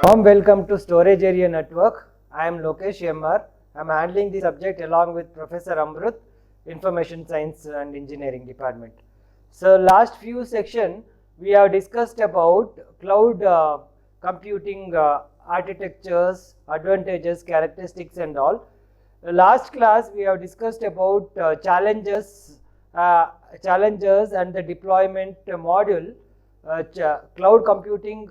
Warm welcome to Storage Area Network. I am Lokesh MR. I am handling the subject along with Professor Amrut, Information Science and Engineering Department. So last few sections we have discussed about cloud computing architectures, advantages, characteristics and all. Last class we have discussed about challenges and the deployment module. Cloud computing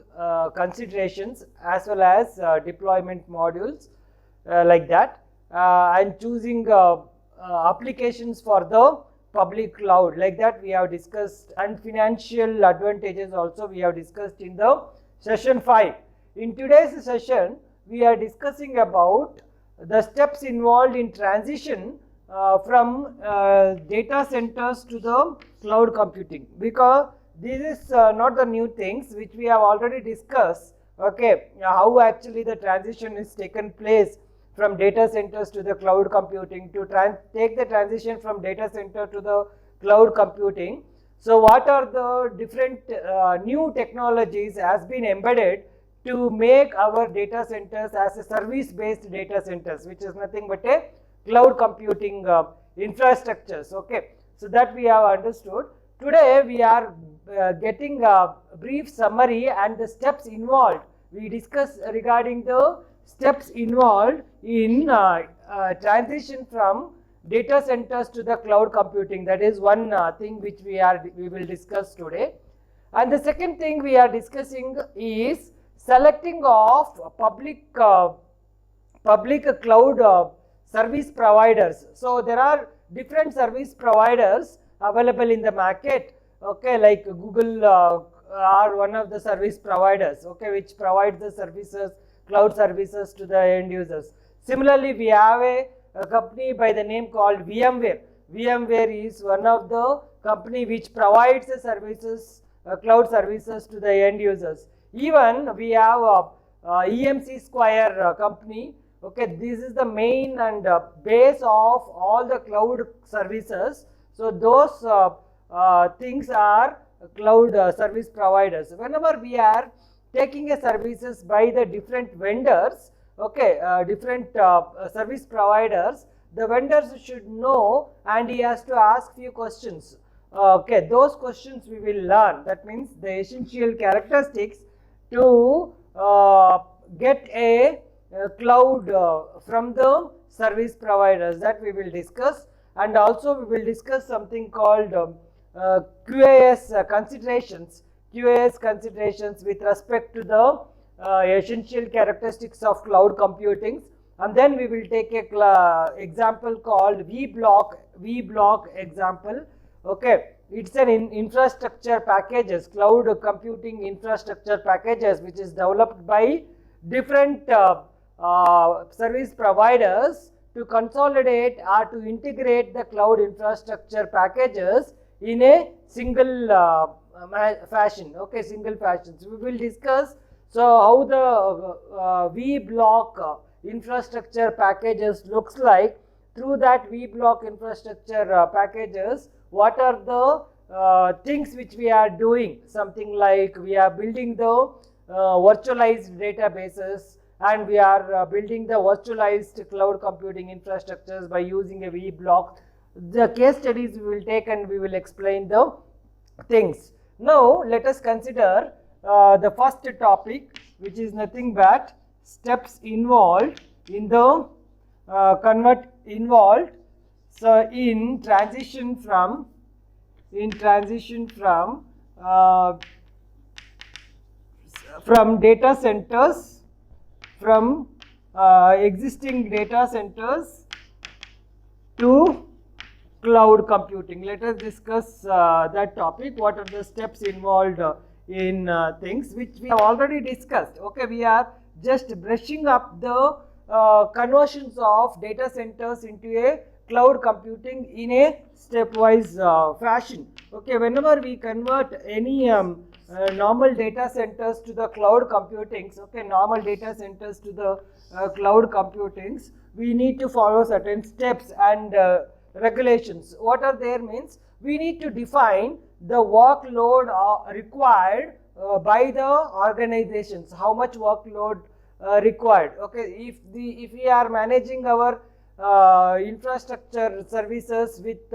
considerations as well as deployment modules like that, and choosing applications for the public cloud like that we have discussed, and financial advantages also we have discussed in the session 5. In today's session we are discussing about the steps involved in transition from data centers to the cloud computing, because this is not the new things which we have already discussed. Okay, how actually the transition is taken place from data centers to the cloud computing, to take the transition from data center to the cloud computing. So what are the different new technologies has been embedded to make our data centers as a service based data centers, which is nothing but a cloud computing infrastructures. Okay, so that we have understood. Today we are getting a brief summary and the steps involved. We discuss regarding the steps involved in transition from data centers to the cloud computing. That is one thing which we will discuss today. And the second thing we are discussing is selecting of public cloud service providers. So there are different service providers available in the market. Okay, like Google are one of the service providers, okay, which provides the services, cloud services to the end users. Similarly, we have a company by the name called VMware. VMware is one of the company which provides the services, cloud services to the end users. Even we have EMC Square company. Okay, this is the main and base of all the cloud services. So those things are cloud service providers. Whenever we are taking a services by the different vendors, okay, different service providers, the vendors should know and he has to ask few questions. Okay, those questions we will learn. That means the essential characteristics to get a cloud from the service providers, that we will discuss. And also we will discuss something called QAS considerations. QAS considerations with respect to the essential characteristics of cloud computing. And then we will take a example called vBlock example. Okay, it's an infrastructure packages, cloud computing infrastructure packages, which is developed by different service providers to consolidate or to integrate the cloud infrastructure packages in a single fashion. Okay, single fashion. So we will discuss how the vBlock infrastructure packages looks like. Through that vBlock infrastructure packages, what are the things which we are doing? Something like we are building the virtualized databases, and we are building the virtualized cloud computing infrastructures by using a vBlock. The case studies we will take and we will explain the things. Now let us consider the first topic, which is nothing but steps involved in the So in transition from data centers, from existing data centers to cloud computing. Let us discuss that topic. What are the steps involved in things which we have already discussed. Okay, we are just brushing up the conversions of data centers into a cloud computing in a stepwise fashion. Okay, whenever we convert any normal data centers to the cloud computings, okay, normal data centers to the cloud computings, we need to follow certain steps and regulations. What are there means? We need to define the workload required by the organizations, how much workload required. Okay, if we are managing our infrastructure services with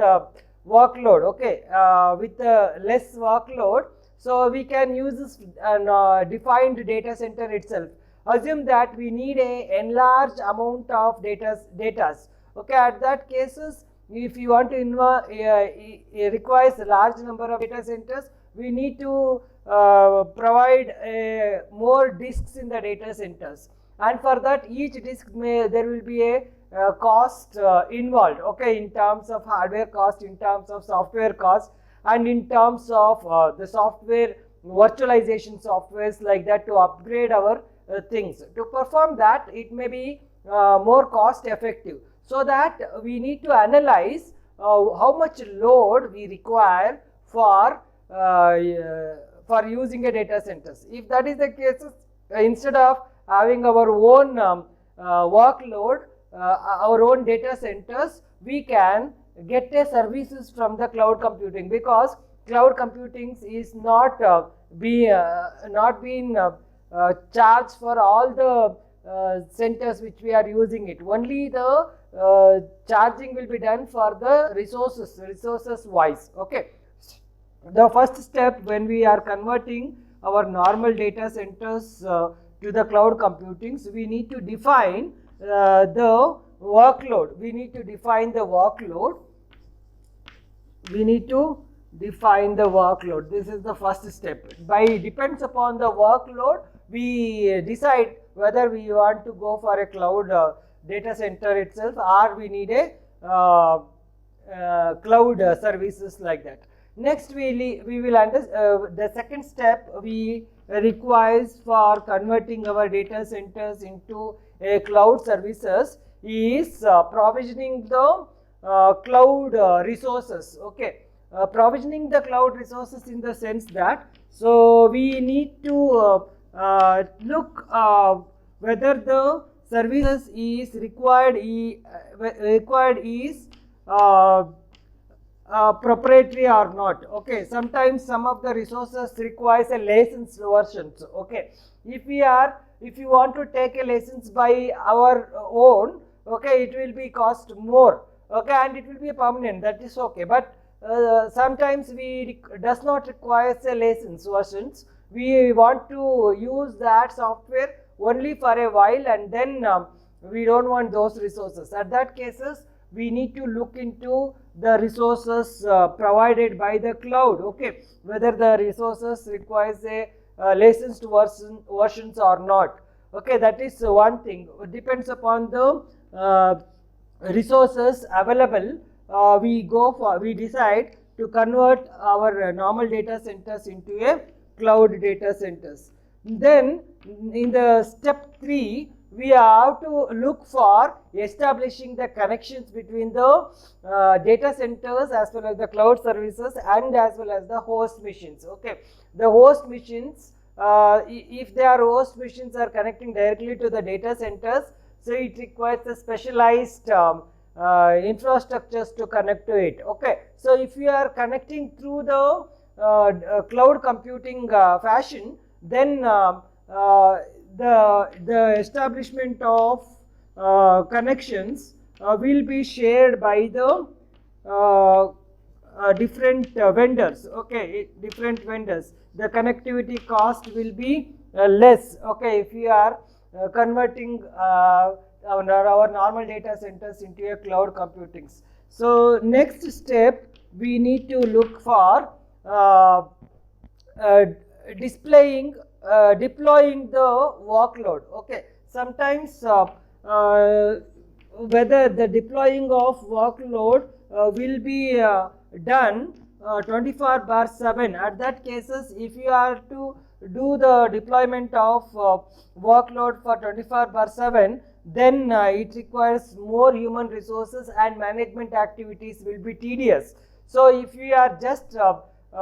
workload, okay, with less workload, so we can use this defined data center itself. Assume that we need a enlarged amount of datas. Okay, at that cases, if you want to requires a large number of data centers, we need to provide more disks in the data centers, and for that each disk there will be a cost involved, okay, in terms of hardware cost, in terms of software cost, and in terms of the software virtualization softwares like that to upgrade our things. To perform that, it may be more cost effective, so that we need to analyze how much load we require for using a data centers. If that is the case, instead of having our own workload, our own data centers, we can get a services from the cloud computing, because cloud computing is not being charged for all the centers which we are using it. Only the charging will be done for the resources wise. Okay, the first step when we are converting our normal data centers to the cloud computing, so we need to define the workload. We need to define the workload. This is the first step. Depends upon the workload, we decide whether we want to go for a cloud data center itself, or we need a cloud services like that. Next, we will understand the second step we requires for converting our data centers into a cloud services is provisioning the cloud resources. Okay, provisioning the cloud resources in the sense that, so we need to look whether the services is required is proprietary or not. Okay, sometimes some of the resources requires a licensed versions. Okay, if you want to take a license by our own, okay, it will be cost more. Okay, and it will be permanent, that is okay. But sometimes we does not require a license versions. We want to use that software only for a while, and then we don't want those resources. At that cases, we need to look into the resources provided by the cloud. Okay, whether the resources requires a licensed versions or not. Okay, that is one thing. It depends upon the resources available. We decide to convert our normal data centers into a cloud data centers. Then in the step 3, we have to look for establishing the connections between the data centers as well as the cloud services and as well as the host machines. Okay, the host machines, if their host machines are connecting directly to the data centers, so it requires a specialized infrastructures to connect to it. Okay, so if you are connecting through the cloud computing fashion, then the establishment of connections will be shared by the different vendors. Okay, different vendors. The connectivity cost will be less. Okay, if you are converting our normal data centers into a cloud computing. So next step, we need to look for deploying the workload. Okay, sometimes whether the deploying of workload will be done 24/7. At that cases, if you are to do the deployment of workload for 24/7, then it requires more human resources and management activities will be tedious. So if we are just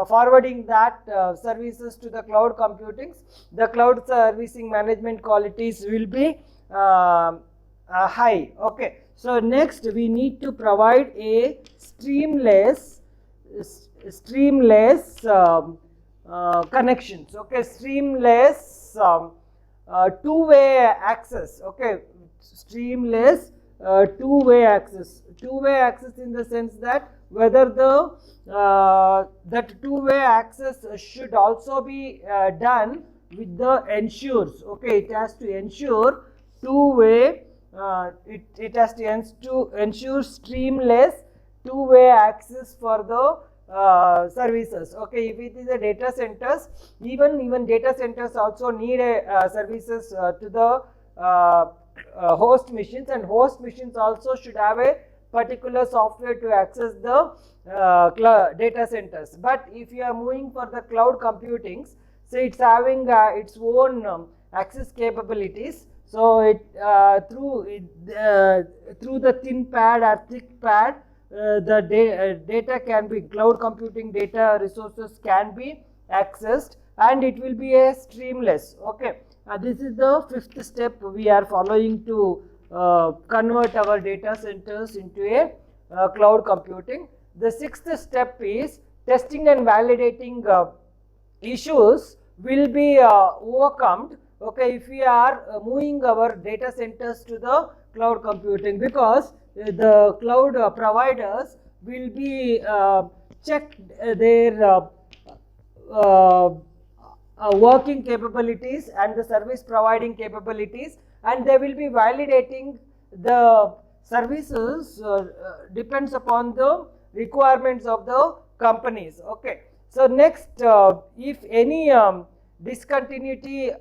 forwarding that services to the cloud computing, the cloud servicing management qualities will be high. Okay, so next we need to provide a streamless connections. Okay, streamless two-way access. Okay, streamless two-way access. Two-way access in the sense that whether the that two-way access should also be done with the ensures. Okay, it has to ensure two-way. It has to ensure streamless two-way access for the services. Okay, if it is a data centers, even data centers also need a services to the host machines, and host machines also should have a particular software to access the data centers. But if you are moving for the cloud computing, so it's having its own access capabilities. So it through the thin pad or thick pad, the data can be, cloud computing data resources can be accessed, and it will be a streamless. Okay, this is the fifth step we are following to convert our data centers into a cloud computing. The sixth step is testing and validating issues will be overcome. Okay, if we are moving our data centers to the cloud computing, because the cloud providers will be check their working capabilities and the service providing capabilities, and they will be validating the services depends upon the requirements of the companies. Okay, so next, if any discontinuity,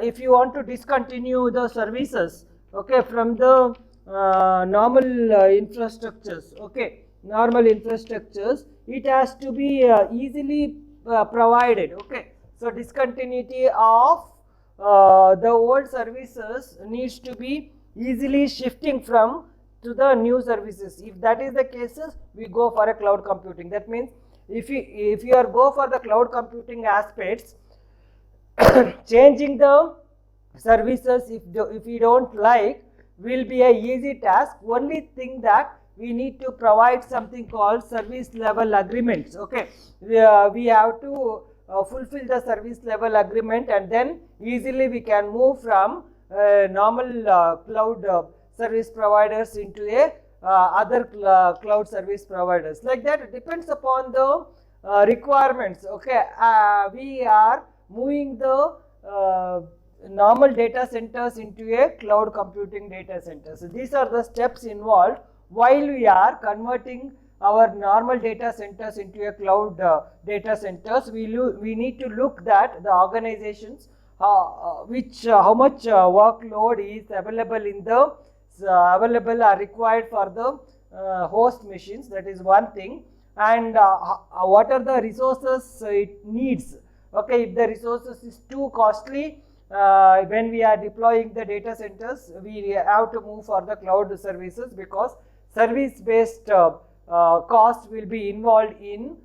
if you want to discontinue the services, okay, from the normal infrastructures, okay, normal infrastructures, it has to be easily provided. Okay, so discontinuity of the old services needs to be easily shifting from to the new services. If that is the cases, we go for a cloud computing. That means if you are go for the cloud computing aspects, changing the services, if we don't like, will be a easy task. Only thing that we need to provide something called service level agreements. Okay, we have to fulfill the service level agreement, and then easily we can move from normal cloud service providers into a other cloud service providers. Like that, it depends upon the requirements. Okay, we are moving the normal data centers into a cloud computing data center. So these are the steps involved while we are converting our normal data centers into a cloud data centers. We need to look that the organizations how much workload is available in the available or required for the host machines. That is one thing. And what are the resources it needs. Okay, if the resources is too costly, when we are deploying the data centers, we have to move for the cloud services, because service based cost will be involved in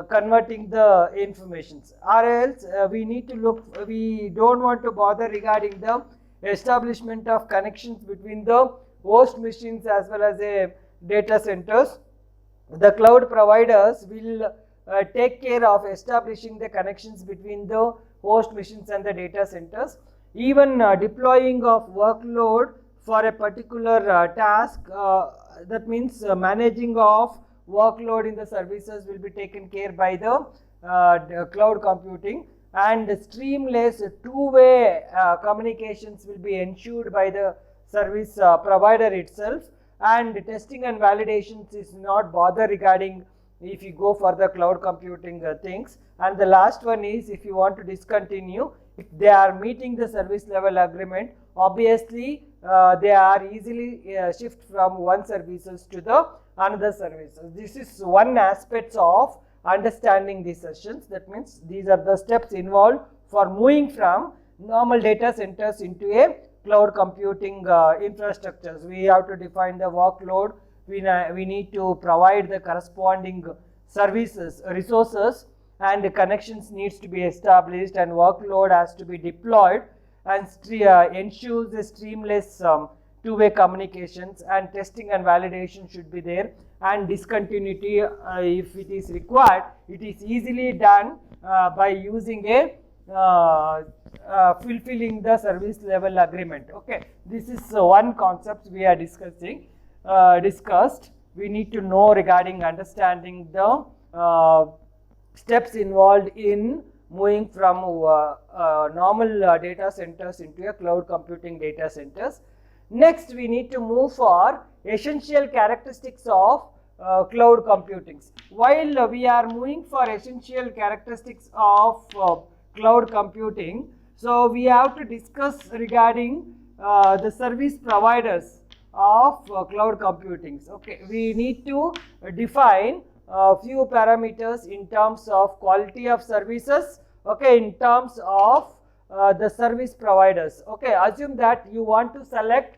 converting the informations, or else we need to look, we don't want to bother regarding the establishment of connections between the host machines as well as a data centers. The cloud providers will take care of establishing the connections between the host machines and the data centers. Even deploying of workload for a particular task, that means managing of workload in the services will be taken care by the cloud computing, and streamless two-way communications will be ensured by the service provider itself, and testing and validations is not bother regarding if you go for the cloud computing things. And the last one is, if you want to discontinue, if they are meeting the service level agreement, obviously they are easily shift from one services to the another services. This is one aspect of understanding these sessions. That means these are the steps involved for moving from normal data centers into a cloud computing infrastructures. We have to define the workload, we need to provide the corresponding services, resources, and connections needs to be established, and workload has to be deployed, and ensures the streamless two-way communications, and testing and validation should be there, and discontinuity if it is required, it is easily done by using a fulfilling the service level agreement. Okay, this is one concept we are discussed. We need to know regarding understanding the steps involved in moving from normal data centers into a cloud computing data centers. Next, we need to move for essential characteristics of cloud computing. While we are moving for essential characteristics of cloud computing, so we have to discuss regarding the service providers of cloud computing. Okay, we need to define a few parameters in terms of quality of services, okay, in terms of the service providers. Okay, assume that you want to select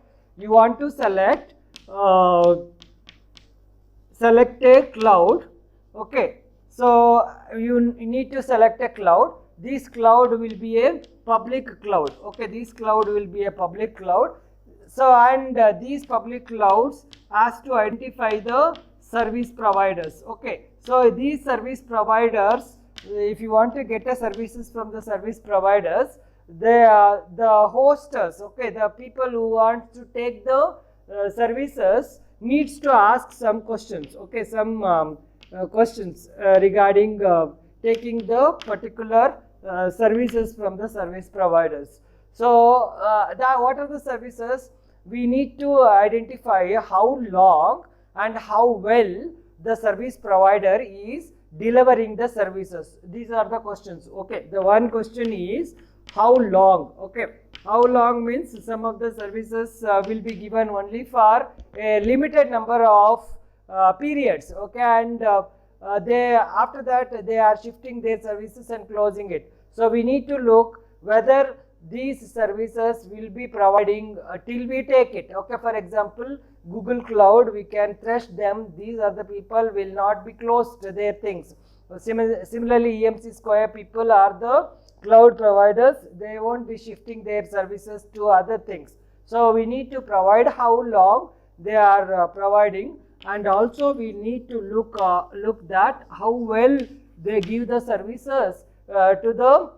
a cloud. Okay, so you need to select a cloud. This cloud will be a public cloud. Okay, this cloud will be a public cloud. So, and these public clouds has to identify the service providers. Okay, so these service providers, if you want to get a services from the service providers, they are the hosters. Okay, the people who want to take the services needs to ask some questions. Okay, some questions regarding taking the particular services from the service providers. So, what are the services? We need to identify how long and how well the service provider is delivering the services. These are the questions. Okay, the one question is how long. Okay, how long means some of the services will be given only for a limited number of periods. Okay, and they after that they are shifting their services and closing it. So we need to look whether these services will be providing till we take it. Okay, for example, Google Cloud, we can trust them. These are the people will not be closed their things. Similarly, EMC Square people are the cloud providers. They won't be shifting their services to other things. So we need to provide how long they are providing, and also we need to look that how well they give the services to the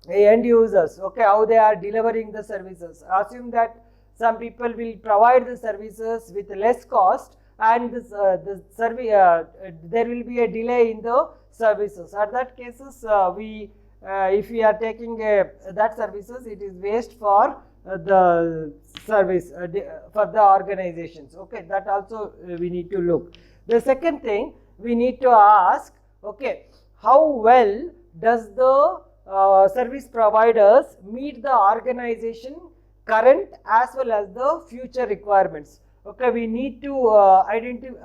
end users. Okay, how they are delivering the services. Assume that some people will provide the services with less cost, and this, there will be a delay in the services. At that cases, if we are taking that services, it is waste for the service for the organizations. Okay, that also we need to look. The second thing we need to ask, okay, how well does the service providers meet the organization current as well as the future requirements. Okay, we need to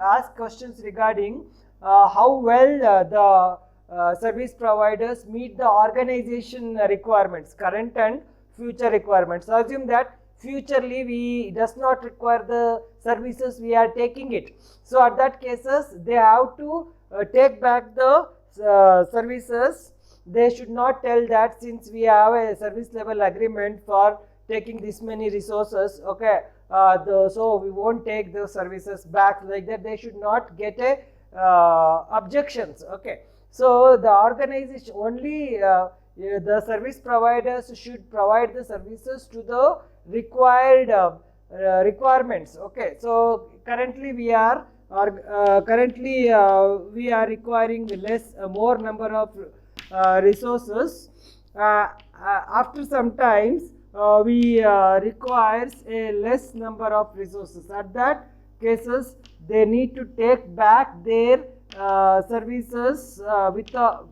ask questions regarding how well the service providers meet the organization requirements, current and future requirements. So assume that futurely we does not require the services we are taking it. So at that cases they have to take back the services. They should not tell that since we have a service level agreement for taking this many resources, okay, so we won't take the services back, like that. They should not get a objections. Okay, so the organization only the service providers should provide the services to the required requirements. Okay, so currently we are requiring more number of resources. After some times we requires a less number of resources. At that cases they need to take back their services without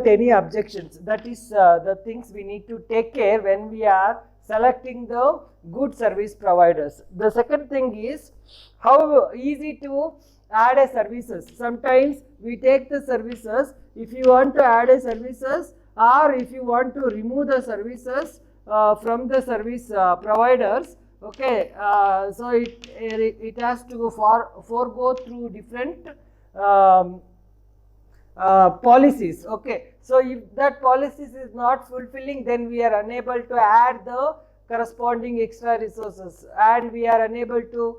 any objections. That is the things we need to take care when we are selecting the good service providers. The second thing is how easy to add a services. Sometimes we take the services. If you want to add a services, or if you want to remove the services from the service providers, okay, so it has to forego through different policies. Okay, so if that policies is not fulfilling, then we are unable to add the corresponding extra resources and we are unable to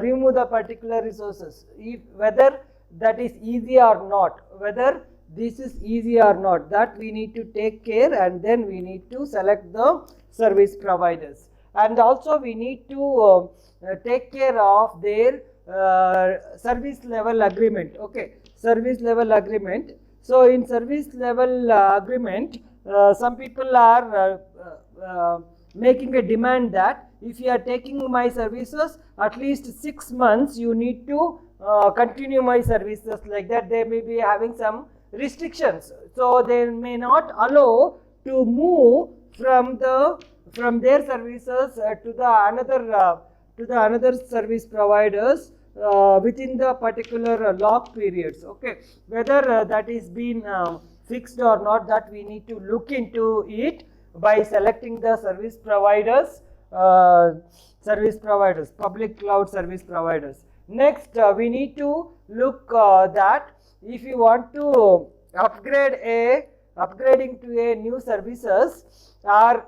remove the particular resources, if whether that is easy or not, whether this is easy or not, that we need to take care, and then we need to select the service providers. And also we need to take care of their service level agreement. Okay, service level agreement. So in service level agreement, some people are making a demand that if you are taking my services, at least 6 months you need to continue my services. Like that, they may be having some restrictions, so they may not allow to move from their services to the another service providers within the particular lock periods. Okay, whether that is been fixed or not, that we need to look into it by selecting the service providers, public cloud service providers. Next, we need to look that if you want to upgrading to a new services, or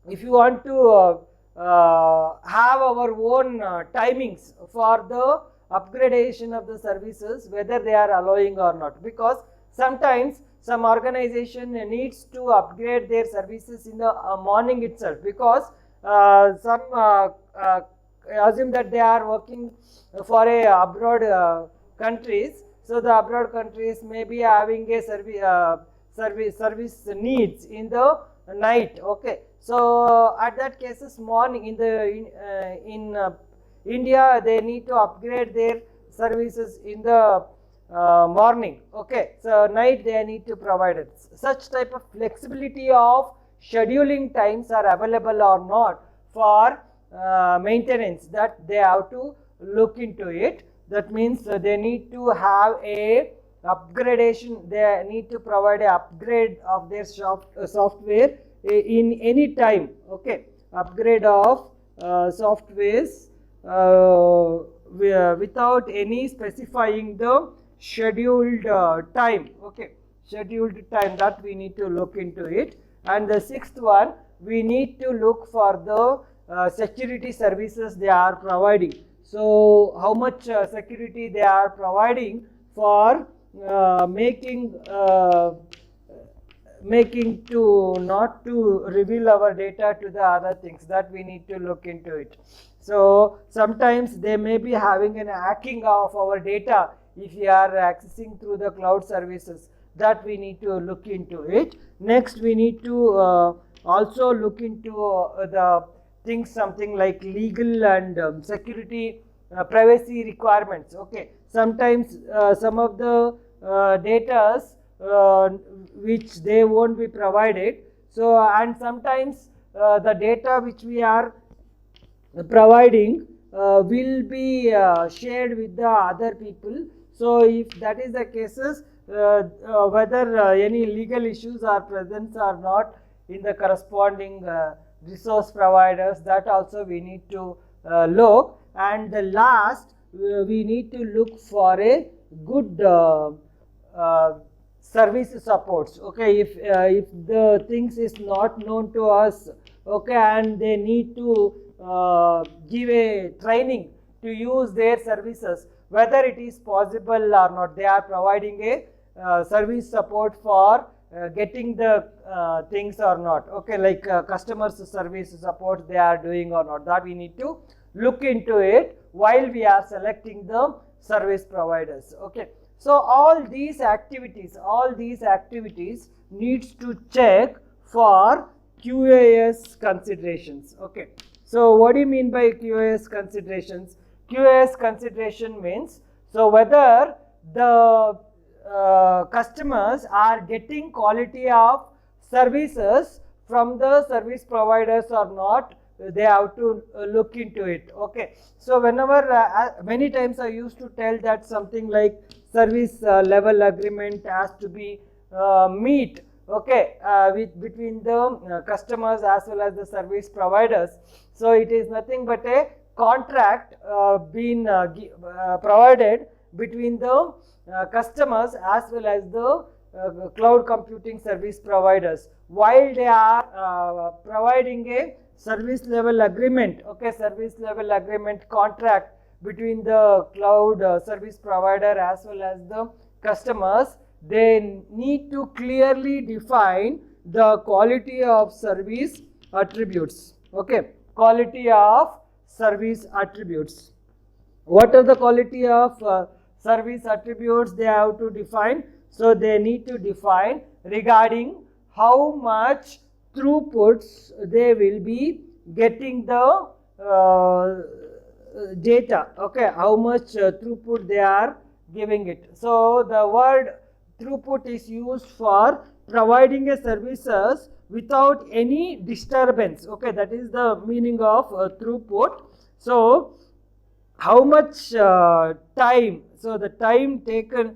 if you want to have our own timings for the upgradation of the services, whether they are allowing or not, because sometimes some organization needs to upgrade their services in the morning itself, because some assume that they are working for a abroad countries, so the abroad countries may be having a service needs in the night. Okay, so at that cases morning in India they need to upgrade their services in the morning. Okay, so night they need to provide it. Such type of flexibility of scheduling times are available or not for maintenance, that they have to look into it. That means they need to have a upgradation, they need to provide a upgrade of their software in any time. Okay, upgrade of softwares without any specifying the scheduled time. Okay, scheduled time, that we need to look into it. And the sixth one, we need to look for the security services they are providing. So how much security they are providing for making to not to reveal our data to the other things, that we need to look into it. So sometimes they may be having an hacking of our data if you are accessing through the cloud services, that we need to look into it. Next, we need to also look into the things, something like legal and security privacy requirements. Okay, sometimes some of the datas which they won't be provided, so and sometimes the data which we are providing will be shared with the other people. So if that is the cases, whether any legal issues are present or not in the corresponding resource providers, that also we need to look. And the last, we need to look for a good service supports. Okay, if the things is not known to us, okay, and they need to give a training to use their services, whether it is possible or not, they are providing a service support for getting the things or not. Okay, like customer service support they are doing or not, that we need to look into it while we are selecting the service providers. Okay, so all these activities needs to check for QAS considerations. Okay, so what do you mean by QAS considerations? QAS consideration means, so whether the customers are getting quality of services from the service providers or not, they have to look into it. Okay, so whenever many times I used to tell that something like service level agreement has to be meet, okay, between the customers as well as the service providers. So it is nothing but a contract being provided between the customers as well as the cloud computing service providers, while they are providing a service level agreement, okay, service level agreement contract between the cloud service provider as well as the customers, they need to clearly define the quality of service attributes, okay, quality of service attributes. What are the quality of service attributes they have to define? So they need to define regarding how much throughputs they will be getting the data, okay, how much throughput they are giving it. So the word throughput is used for providing a services without any disturbance, okay, that is the meaning of throughput. So how much time, so the time taken,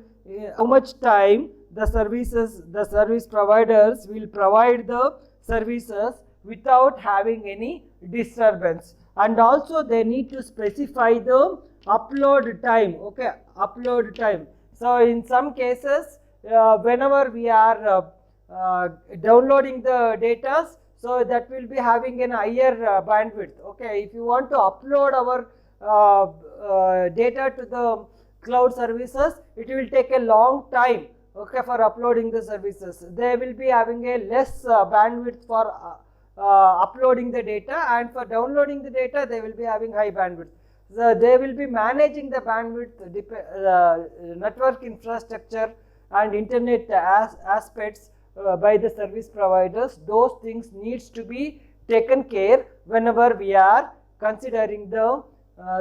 how much time the service providers will provide the services without having any disturbance. And also they need to specify the upload time, okay, upload time. So in some cases whenever we are downloading the data, so that will be having an higher bandwidth, okay. If you want to upload our data to the cloud services, it will take a long time, okay, for uploading the services. They will be having a less bandwidth for uploading the data, and for downloading the data they will be having high bandwidth. So they will be managing the bandwidth, network infrastructure and internet aspects by the service providers. Those things needs to be taken care whenever we are considering the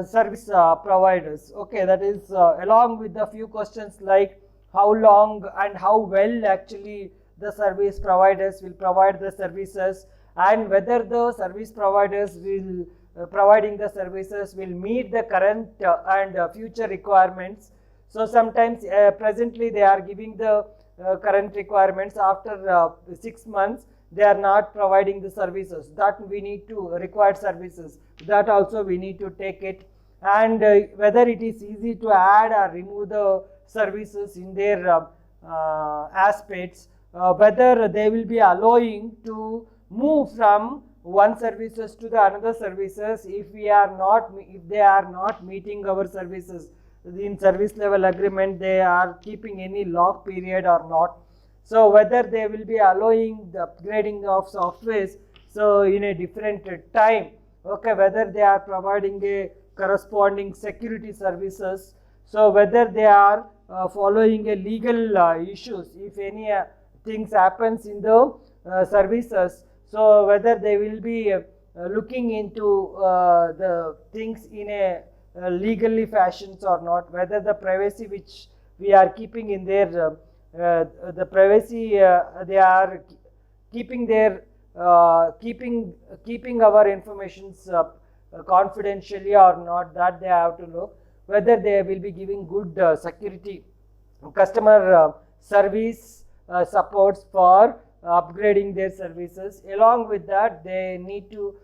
service providers, okay. That is along with the few questions like how long and how well actually the service providers will provide the services, and whether the service providers will providing the services will meet the current and future requirements. So sometimes presently they are giving the current requirements, after 6 months they are not providing the services, that we need to require services, that also we need to take it. And whether it is easy to add or remove the services in their aspects, whether they will be allowing to move from one services to the another services if they are not meeting our services. In service level agreement they are keeping any lock period or not. So whether they will be allowing the upgrading of softwares, so in a different time, okay, whether they are providing a corresponding security services, so whether they are following a legal issues, if any things happens in the services, so whether they will be looking into the things in a legally fashions or not, whether the privacy which we are keeping in their the privacy they are keeping their keeping our informations confidentially or not, that they have to know, whether they will be giving good security customer service supports for upgrading their services. Along with that they need to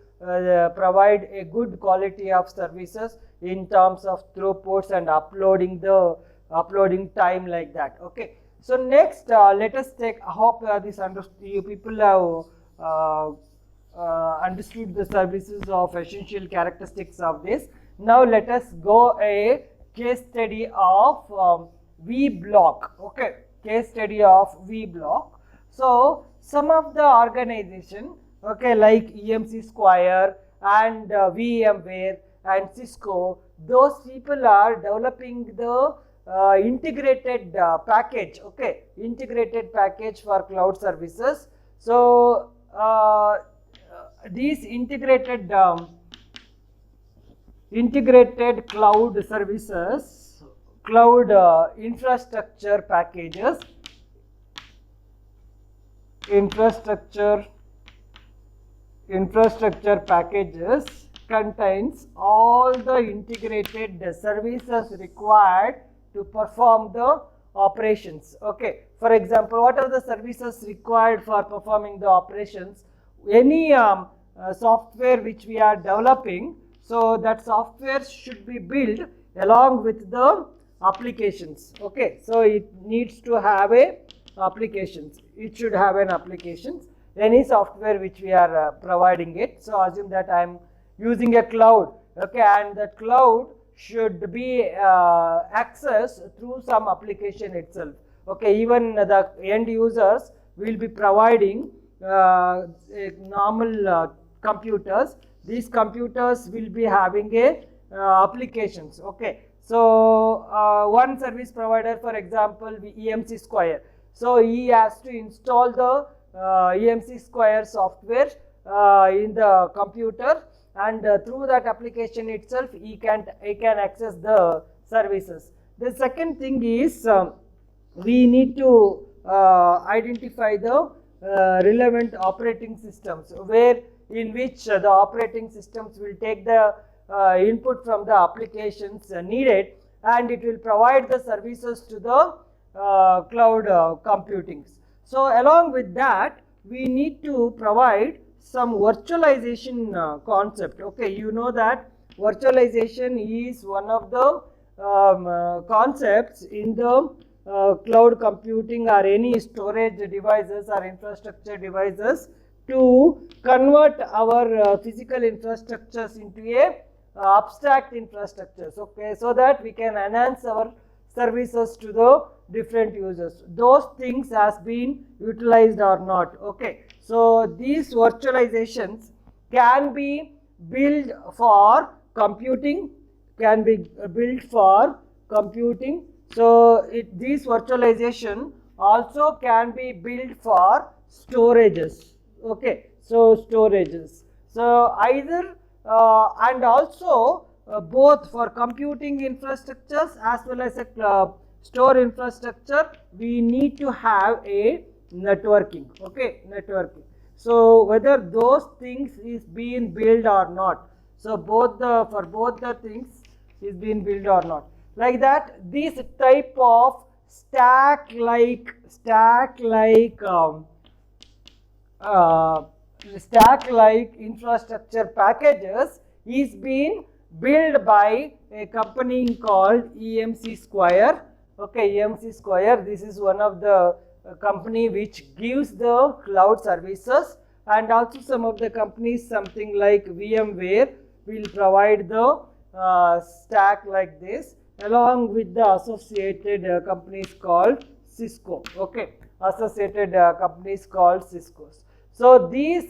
provide a good quality of services in terms of throughputs and uploading time like that, okay. So next let us take, I hope this you people have understood the services of essential characteristics of this. Now let us go a case study of vBlock, okay, case study of vBlock. So some of the organization, okay, like EMC Square and VMware and Cisco, those people are developing the integrated package, okay, integrated package for cloud services. So these integrated cloud services, cloud infrastructure packages, infrastructure packages contains all the integrated services required to perform the operations, okay. For example, what are the services required for performing the operations? Any software which we are developing, so that software should be built along with the applications, okay. So it needs to have a applications, it should have an applications. any software which we are providing it. So assume that I am using a cloud, okay, and the cloud should be accessed through some application itself. Okay, even the end users will be providing normal computers. These computers will be having a applications. Okay, so one service provider, for example, EMC Square. So he has to install the EMC Square software in the computer, and through that application itself he can access the services. The second thing is we need to identify the relevant operating systems, where in which the operating systems will take the input from the applications needed, and it will provide the services to the cloud computing. So along with that, we need to provide some virtualization concept. Okay, you know that virtualization is one of the concepts in the cloud computing or any storage devices or infrastructure devices to convert our physical infrastructures into a abstract infrastructures. Okay, so that we can enhance our services to the different users. Those things has been utilized or not. Okay, so these virtualizations can be built for computing, so these virtualization also can be built for storages. Okay, so storages, so either and also both for computing infrastructures as well as a store infrastructure, we need to have a networking. Okay, networking. So whether those things is being built or not, so for both the things is being built or not, like that, this type of stack like infrastructure packages is being built by a company called EMC Square. Okay, EMC Square, this is one of the company which gives the cloud services, and also some of the companies, something like VMware, will provide the stack like this, along with the associated companies called Cisco. Okay, associated companies called Cisco's. So these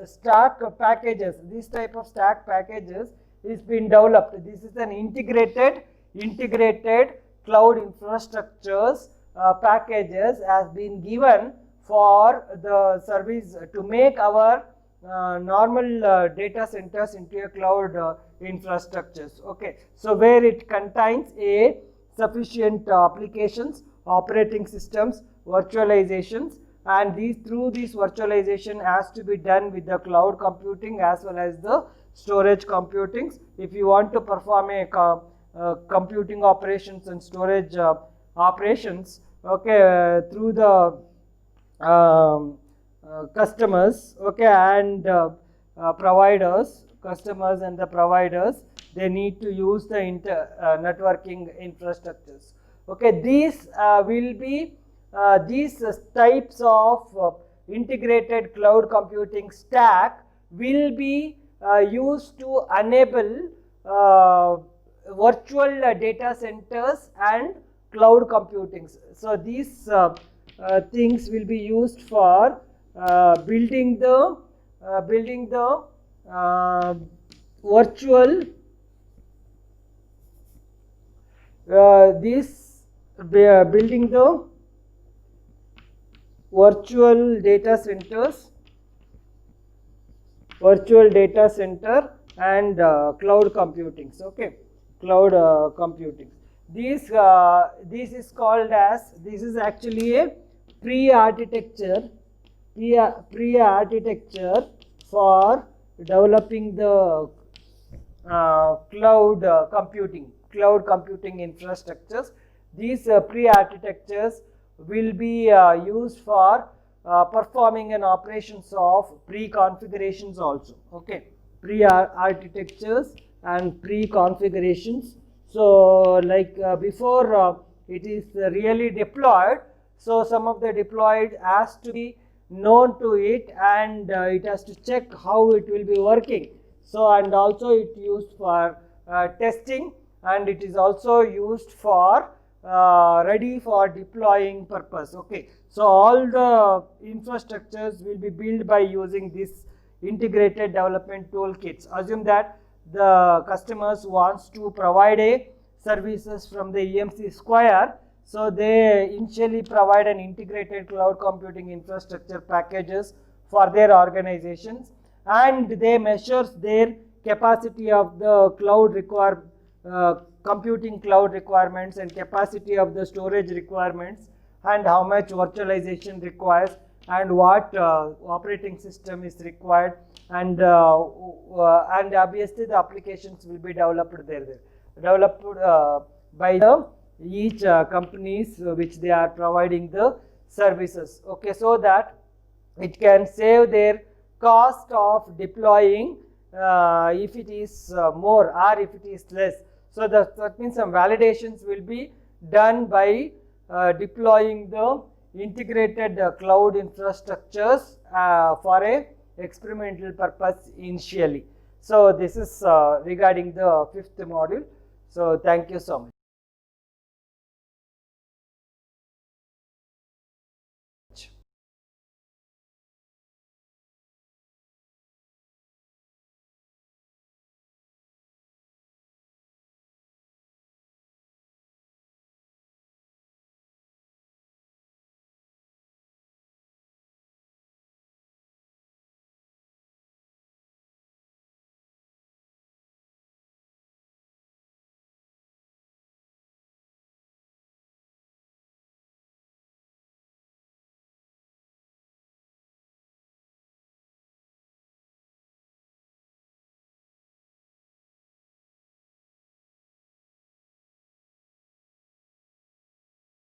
stack packages, this type of stack packages is being developed. This is an integrated cloud infrastructures packages has been given for the service to make our normal data centers into a cloud infrastructures. Okay, so where it contains a sufficient applications, operating systems, virtualizations, and through this virtualization has to be done with the cloud computing as well as the storage computings. If you want to perform a computing operations and storage operations, okay, through the customers, okay, and customers and the providers, they need to use the networking infrastructures. Okay, these will be these types of integrated cloud computing stack will be used to enable virtual data centers and cloud computing. So these things will be used for building the virtual building the virtual data center and cloud computing. Okay, cloud computing. This is called as, this is actually a pre-architecture for developing the cloud computing infrastructures. These pre-architectures will be used for performing an operations of pre-configurations also. Okay, pre-architectures and pre-configurations. So like before it is really deployed, so some of the deployed has to be known to it, and it has to check how it will be working. So, and also it used for testing, and it is also used for ready for deploying purpose. Okay, so all the infrastructures will be built by using this integrated development toolkits. Assume that the customers wants to provide a services from the EMC Square, so they initially provide an integrated cloud computing infrastructure packages for their organizations, and they measures their capacity of the cloud computing cloud requirements, and capacity of the storage requirements, and how much virtualization requires, and what operating system is required, and obviously the applications will be developed developed by the each companies which they are providing the services. Okay, so that it can save their cost of deploying if it is more or if it is less. So that means some validations will be done by deploying the integrated cloud infrastructures for a experimental purpose initially. So this is regarding the fifth module. So thank you so much.